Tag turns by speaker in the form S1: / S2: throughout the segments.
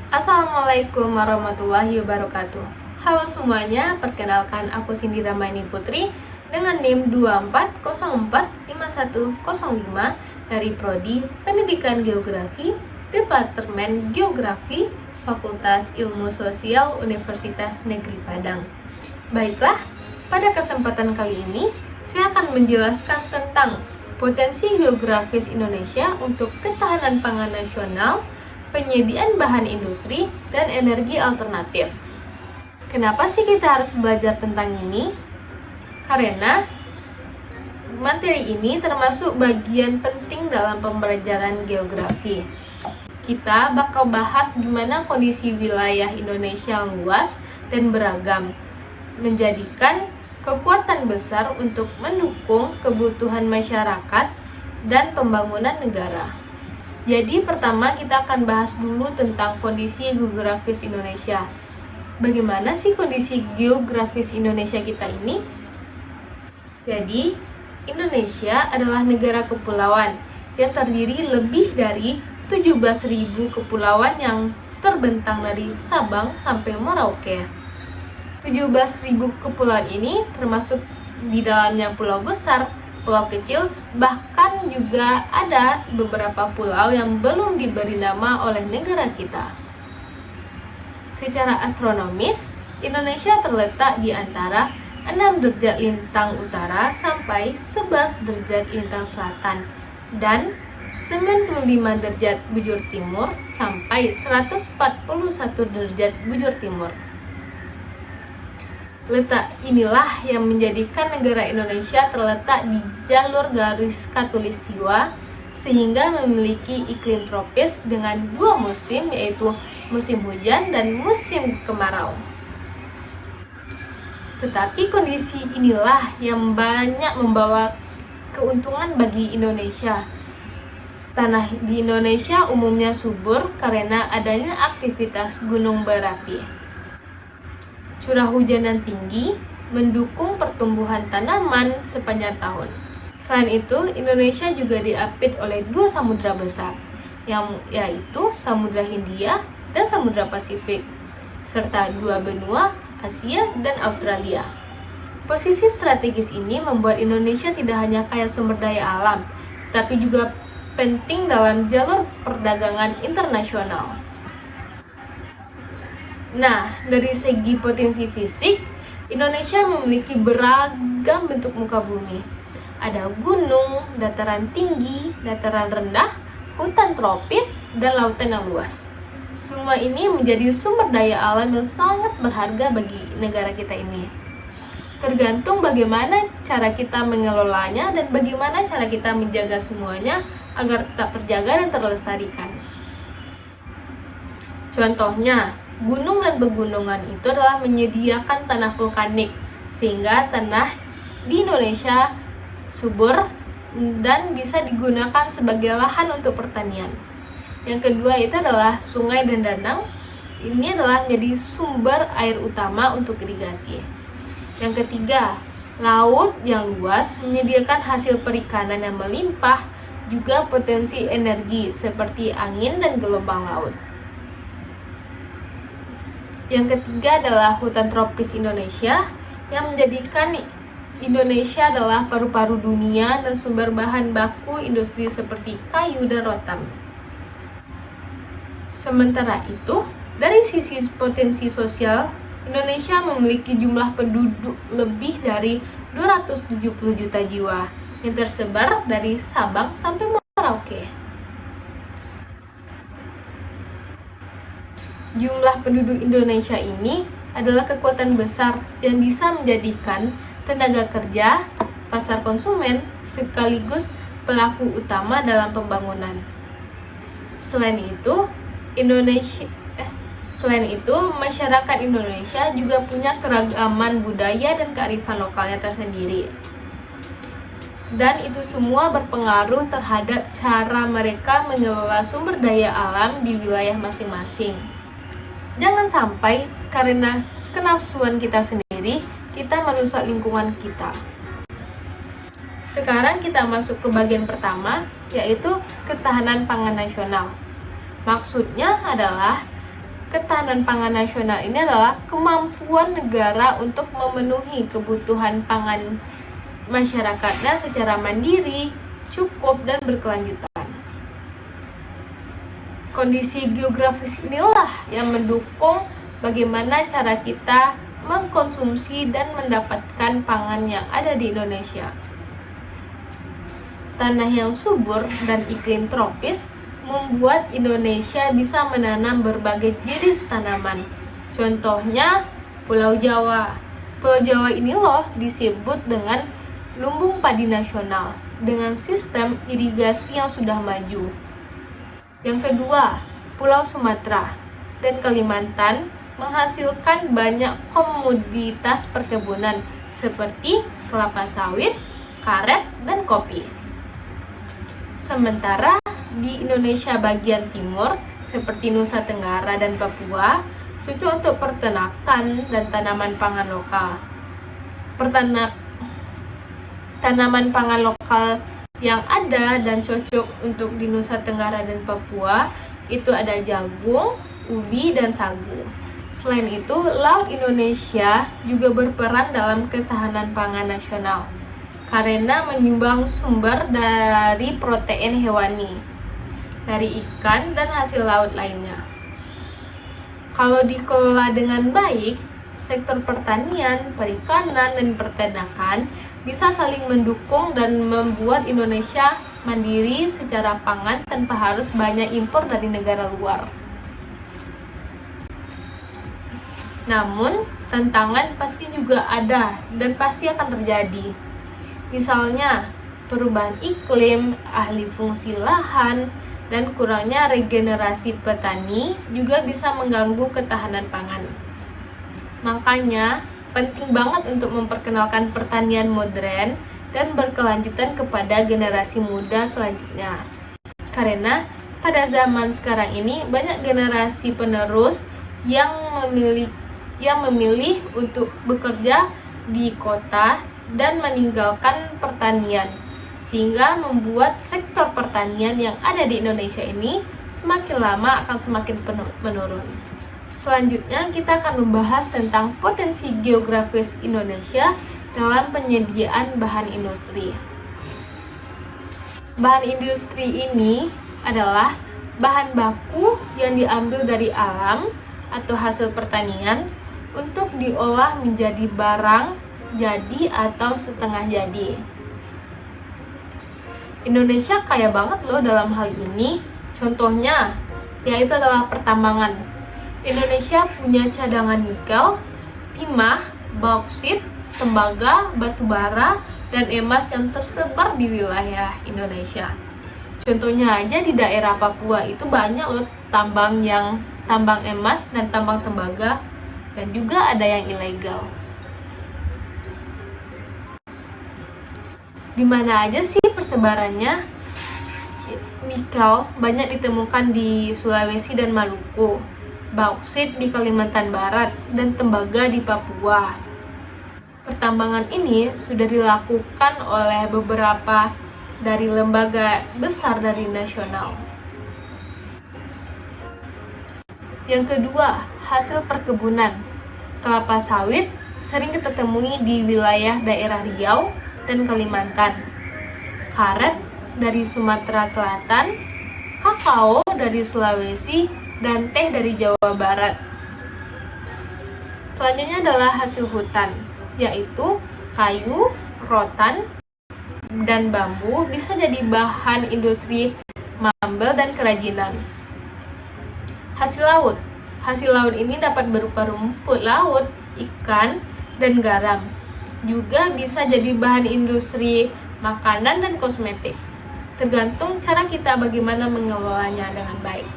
S1: Assalamualaikum warahmatullahi wabarakatuh. Halo semuanya, perkenalkan aku Cindy Ramaini Putri dengan NIM 24045105 dari Prodi Pendidikan Geografi, Departemen Geografi, Fakultas Ilmu Sosial Universitas Negeri Padang. Baiklah, pada kesempatan kali ini saya akan menjelaskan tentang potensi geografis Indonesia untuk ketahanan pangan nasional, penyediaan bahan industri, dan energi alternatif. Kenapa sih kita harus belajar tentang ini? Karena materi ini termasuk bagian penting dalam pembelajaran geografi. Kita bakal bahas gimana kondisi wilayah Indonesia luas dan beragam, menjadikan kekuatan besar untuk mendukung kebutuhan masyarakat dan pembangunan negara. Jadi pertama kita akan bahas dulu tentang kondisi geografis Indonesia. Bagaimana sih kondisi geografis Indonesia kita ini? Jadi, Indonesia adalah negara kepulauan yang terdiri lebih dari 17.000 kepulauan yang terbentang dari Sabang sampai Merauke. 17.000 kepulauan ini termasuk di dalamnya pulau besar, pulau kecil, bahkan juga ada beberapa pulau yang belum diberi nama oleh negara kita. Secara astronomis, Indonesia terletak di antara 6 derajat lintang utara sampai 11 derajat lintang selatan dan 95 derajat bujur timur sampai 141 derajat bujur timur. Letak inilah yang menjadikan negara Indonesia terletak di jalur garis khatulistiwa sehingga memiliki iklim tropis dengan 2 musim, yaitu musim hujan dan musim kemarau. Tetapi kondisi inilah yang banyak membawa keuntungan bagi Indonesia. Tanah di Indonesia umumnya subur karena adanya aktivitas gunung berapi. Curah hujan yang tinggi mendukung pertumbuhan tanaman sepanjang tahun. Selain itu, Indonesia juga diapit oleh 2 samudra besar, yaitu Samudra Hindia dan Samudra Pasifik, serta 2 benua, Asia dan Australia. Posisi strategis ini membuat Indonesia tidak hanya kaya sumber daya alam, tapi juga penting dalam jalur perdagangan internasional. Nah, dari segi potensi fisik, Indonesia memiliki beragam bentuk muka bumi. Ada gunung, dataran tinggi, dataran rendah, hutan tropis, dan lautan yang luas. Semua ini menjadi sumber daya alam yang sangat berharga bagi negara kita ini. Tergantung bagaimana cara kita mengelolanya dan bagaimana cara kita menjaga semuanya agar tetap terjaga dan terlestarikan. Contohnya, gunung dan pegunungan itu adalah menyediakan tanah vulkanik, sehingga tanah di Indonesia subur dan bisa digunakan sebagai lahan untuk pertanian. Yang kedua itu adalah sungai dan danau. Ini adalah menjadi sumber air utama untuk irigasi. Yang ketiga, laut yang luas menyediakan hasil perikanan yang melimpah, juga potensi energi seperti angin dan gelombang laut. Yang ketiga adalah hutan tropis Indonesia yang menjadikan Indonesia adalah paru-paru dunia dan sumber bahan baku industri seperti kayu dan rotan. Sementara itu, dari sisi potensi sosial, Indonesia memiliki jumlah penduduk lebih dari 270 juta jiwa yang tersebar dari Sabang sampai Merauke. Jumlah penduduk Indonesia ini adalah kekuatan besar yang bisa menjadikan tenaga kerja, pasar konsumen, sekaligus pelaku utama dalam pembangunan. Selain itu, masyarakat Indonesia juga punya keragaman budaya dan kearifan lokalnya tersendiri. Dan itu semua berpengaruh terhadap cara mereka mengelola sumber daya alam di wilayah masing-masing. Jangan sampai karena kenafsuan kita sendiri, kita merusak lingkungan kita. Sekarang kita masuk ke bagian pertama, yaitu ketahanan pangan nasional. Maksudnya adalah ketahanan pangan nasional ini adalah kemampuan negara untuk memenuhi kebutuhan pangan masyarakatnya secara mandiri, cukup, dan berkelanjutan. Kondisi geografis inilah yang mendukung bagaimana cara kita mengkonsumsi dan mendapatkan pangan yang ada di Indonesia. Tanah yang subur dan iklim tropis membuat Indonesia bisa menanam berbagai jenis tanaman. Contohnya Pulau Jawa. Pulau Jawa ini loh disebut dengan lumbung padi nasional dengan sistem irigasi yang sudah maju. Yang kedua, Pulau Sumatera dan Kalimantan menghasilkan banyak komoditas perkebunan seperti kelapa sawit, karet, dan kopi. Sementara di Indonesia bagian timur seperti Nusa Tenggara dan Papua cocok untuk peternakan dan tanaman pangan lokal. Tanaman pangan lokal yang ada dan cocok untuk di Nusa Tenggara dan Papua itu ada jagung, ubi, dan sagu. Selain itu, laut Indonesia juga berperan dalam ketahanan pangan nasional karena menyumbang sumber dari protein hewani, dari ikan dan hasil laut lainnya. Kalau dikelola dengan baik, sektor pertanian, perikanan, dan peternakan bisa saling mendukung dan membuat Indonesia mandiri secara pangan tanpa harus banyak impor dari negara luar. Namun, tantangan pasti juga ada dan pasti akan terjadi. Misalnya, perubahan iklim, alih fungsi lahan, dan kurangnya regenerasi petani juga bisa mengganggu ketahanan pangan. Makanya, penting banget untuk memperkenalkan pertanian modern dan berkelanjutan kepada generasi muda selanjutnya. Karena pada zaman sekarang ini banyak generasi penerus yang memilih untuk bekerja di kota dan meninggalkan pertanian, sehingga membuat sektor pertanian yang ada di Indonesia ini semakin lama akan semakin menurun. Selanjutnya kita akan membahas tentang potensi geografis Indonesia dalam penyediaan bahan industri. Bahan industri ini adalah bahan baku yang diambil dari alam atau hasil pertanian untuk diolah menjadi barang jadi atau setengah jadi. Indonesia kaya banget loh dalam hal ini. Contohnya, yaitu adalah pertambangan. Indonesia punya cadangan nikel, timah, bauksit, tembaga, batu bara, dan emas yang tersebar di wilayah Indonesia. Contohnya aja di daerah Papua itu banyak loh tambang emas dan tambang tembaga, dan juga ada yang ilegal. Di mana aja sih persebarannya? Nikel banyak ditemukan di Sulawesi dan Maluku, bauksit di Kalimantan Barat, dan tembaga di Papua. Pertambangan ini sudah dilakukan oleh beberapa dari lembaga besar dari nasional. Yang kedua, hasil perkebunan. Kelapa sawit sering kita temui di wilayah daerah Riau dan Kalimantan, karet dari Sumatera Selatan, kakao dari Sulawesi, dan teh dari Jawa Barat. Selanjutnya adalah hasil hutan, yaitu kayu, rotan, dan bambu bisa jadi bahan industri mebel dan kerajinan. Hasil laut ini dapat berupa rumput laut, ikan, dan garam. Juga bisa jadi bahan industri makanan dan kosmetik. Tergantung cara kita bagaimana mengelolanya dengan baik.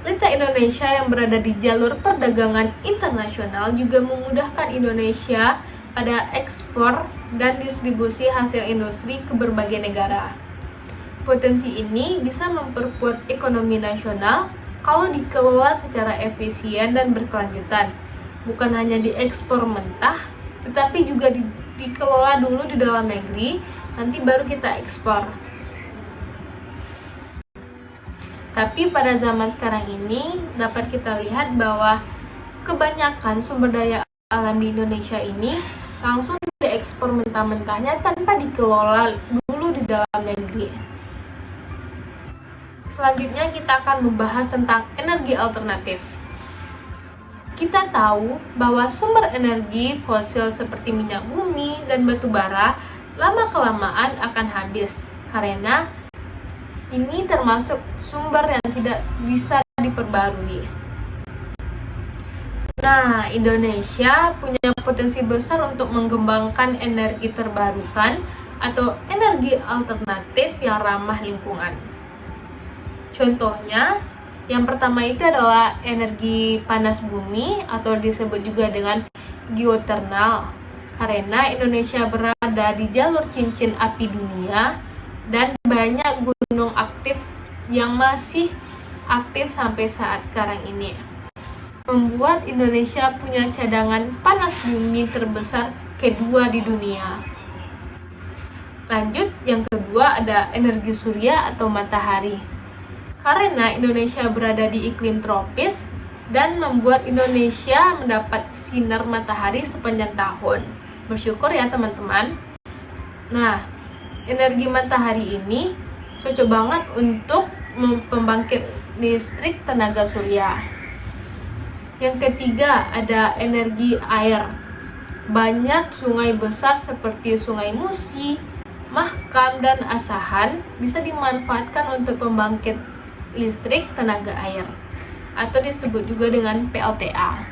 S1: Letak Indonesia yang berada di jalur perdagangan internasional juga memudahkan Indonesia pada ekspor dan distribusi hasil industri ke berbagai negara. Potensi ini bisa memperkuat ekonomi nasional kalau dikelola secara efisien dan berkelanjutan. Bukan hanya diekspor mentah, tetapi juga dikelola dulu di dalam negeri, nanti baru kita ekspor. Tapi pada zaman sekarang ini dapat kita lihat bahwa kebanyakan sumber daya alam di Indonesia ini langsung diekspor mentah-mentahnya tanpa dikelola dulu di dalam negeri. Selanjutnya kita akan membahas tentang energi alternatif. Kita tahu bahwa sumber energi fosil seperti minyak bumi dan batu bara lama-kelamaan akan habis karena ini termasuk sumber yang tidak bisa diperbarui. Nah, Indonesia punya potensi besar untuk mengembangkan energi terbarukan atau energi alternatif yang ramah lingkungan. Contohnya, yang pertama itu adalah energi panas bumi atau disebut juga dengan geothermal. Karena Indonesia berada di jalur cincin api dunia dan banyak gunung aktif yang masih aktif sampai saat sekarang ini, membuat Indonesia punya cadangan panas bumi terbesar kedua di dunia. Lanjut, yang kedua ada energi surya atau matahari. Karena Indonesia berada di iklim tropis dan membuat Indonesia mendapat sinar matahari sepanjang tahun. Bersyukur ya teman-teman. Nah, energi matahari ini cocok banget untuk pembangkit listrik tenaga surya. Yang ketiga ada energi air. Banyak sungai besar seperti Sungai Musi, Mahakam, dan Asahan bisa dimanfaatkan untuk pembangkit listrik tenaga air atau disebut juga dengan PLTA.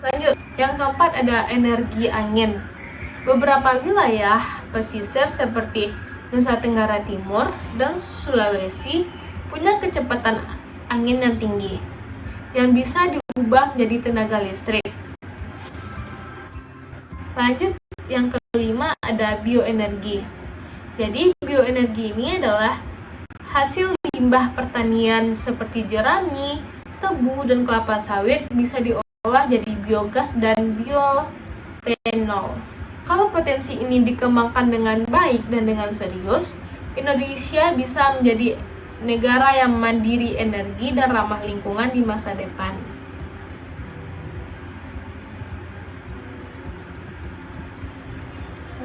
S1: Lanjut, yang keempat ada energi angin. Beberapa wilayah pesisir seperti Nusa Tenggara Timur dan Sulawesi punya kecepatan angin yang tinggi yang bisa diubah menjadi tenaga listrik. Lanjut, yang kelima ada bioenergi. Jadi bioenergi ini adalah hasil limbah pertanian seperti jerami, tebu, dan kelapa sawit bisa diolah jadi biogas dan bioetanol. Kalau potensi ini dikembangkan dengan baik dan dengan serius, Indonesia bisa menjadi negara yang mandiri energi dan ramah lingkungan di masa depan.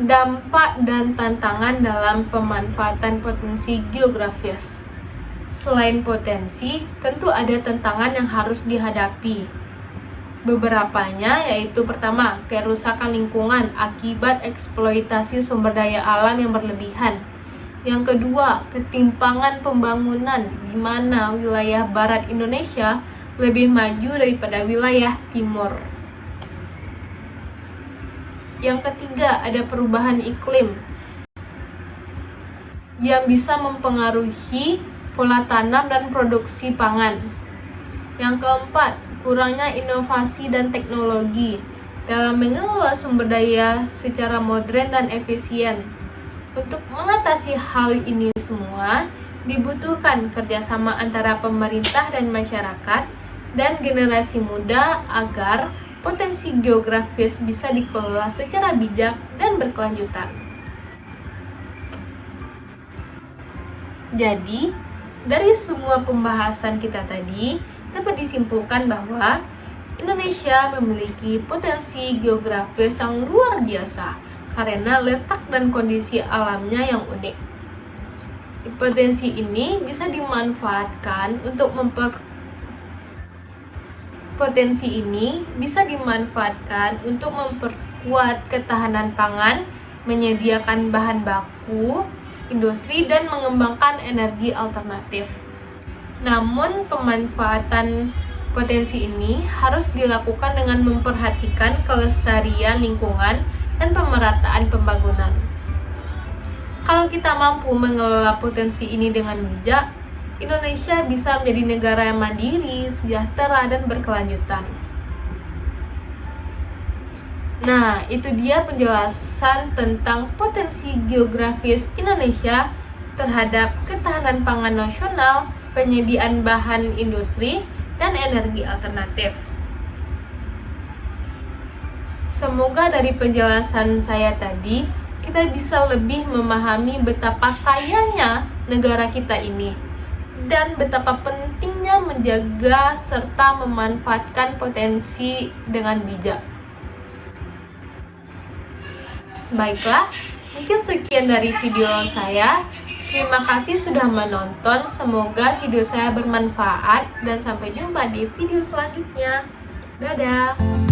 S1: Dampak dan tantangan dalam pemanfaatan potensi geografis. Selain potensi, tentu ada tantangan yang harus dihadapi. Beberapanya yaitu pertama, kerusakan lingkungan akibat eksploitasi sumber daya alam yang berlebihan. Yang kedua, ketimpangan pembangunan di mana wilayah barat Indonesia lebih maju daripada wilayah timur. Yang ketiga, ada perubahan iklim yang bisa mempengaruhi pola tanam dan produksi pangan. Yang keempat, kurangnya inovasi dan teknologi dalam mengelola sumber daya secara modern dan efisien. Untuk mengatasi hal ini semua, dibutuhkan kerjasama antara pemerintah dan masyarakat dan generasi muda agar potensi geografis bisa dikelola secara bijak dan berkelanjutan. Jadi, dari semua pembahasan kita tadi, dapat disimpulkan bahwa Indonesia memiliki potensi geografis yang luar biasa karena letak dan kondisi alamnya yang unik. Potensi ini bisa dimanfaatkan untuk memperkuat ketahanan pangan, menyediakan bahan baku, industri, dan mengembangkan energi alternatif. Namun, pemanfaatan potensi ini harus dilakukan dengan memperhatikan kelestarian lingkungan dan pemerataan pembangunan. Kalau kita mampu mengelola potensi ini dengan bijak, Indonesia bisa menjadi negara yang mandiri, sejahtera, dan berkelanjutan. Nah, itu dia penjelasan tentang potensi geografis Indonesia terhadap ketahanan pangan nasional, penyediaan bahan industri, dan energi alternatif. Semoga dari penjelasan saya tadi, kita bisa lebih memahami betapa kayanya negara kita ini. dan betapa pentingnya menjaga serta memanfaatkan potensi dengan bijak. Baiklah, mungkin sekian dari video saya. Terima kasih sudah menonton. Semoga video saya bermanfaat dan sampai jumpa di video selanjutnya. Dadah.